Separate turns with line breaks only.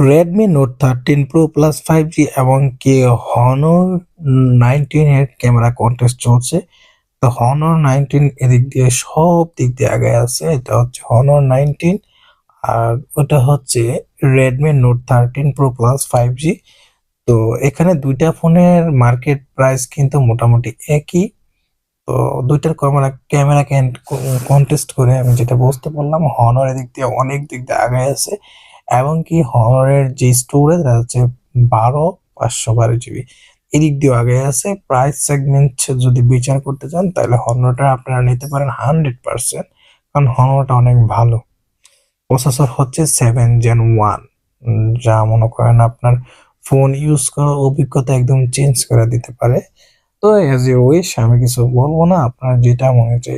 Redmi Note 13 Pro Plus 5G এবং কি Honor 19 এর ক্যামেরা কন্টেস্ট চলছে। তো Honor 19 এদিক দিয়ে সব দিক দিয়ে আগে আছে। এটা হচ্ছে Honor 19 আর ওটা হচ্ছে Redmi Note 13 Pro Plus 5G। তো এখানে দুইটা ফোনের মার্কেট প্রাইস কিন্তু মোটামুটি একই। তো দুইটার ক্যামেরা কন্টেস্ট করে আমি যেটা বুঝতে পারলাম, হনর এদিক দিয়ে অনেক দিক দিয়ে আগে আছে এবং কি হনরের যে স্টোরেজ হচ্ছে 512GB, এদিক দিয়ে আগে আছে। প্রাইস সেগমেন্ট যদি বিচার করতে চান তাহলে হনরটা আপনারা নিতে পারেন 100%, কারণ হনরটা অনেক ভালো। প্রসেসর হচ্ছে 7 Gen 1, যা মনে করেন আপনার ফোন ইউজ করার অভিজ্ঞতা একদম চেঞ্জ করে দিতে পারে। তো এজ ইউ উইশ, আমি কিছু বলবো না, আপনার যেটা মনে চাই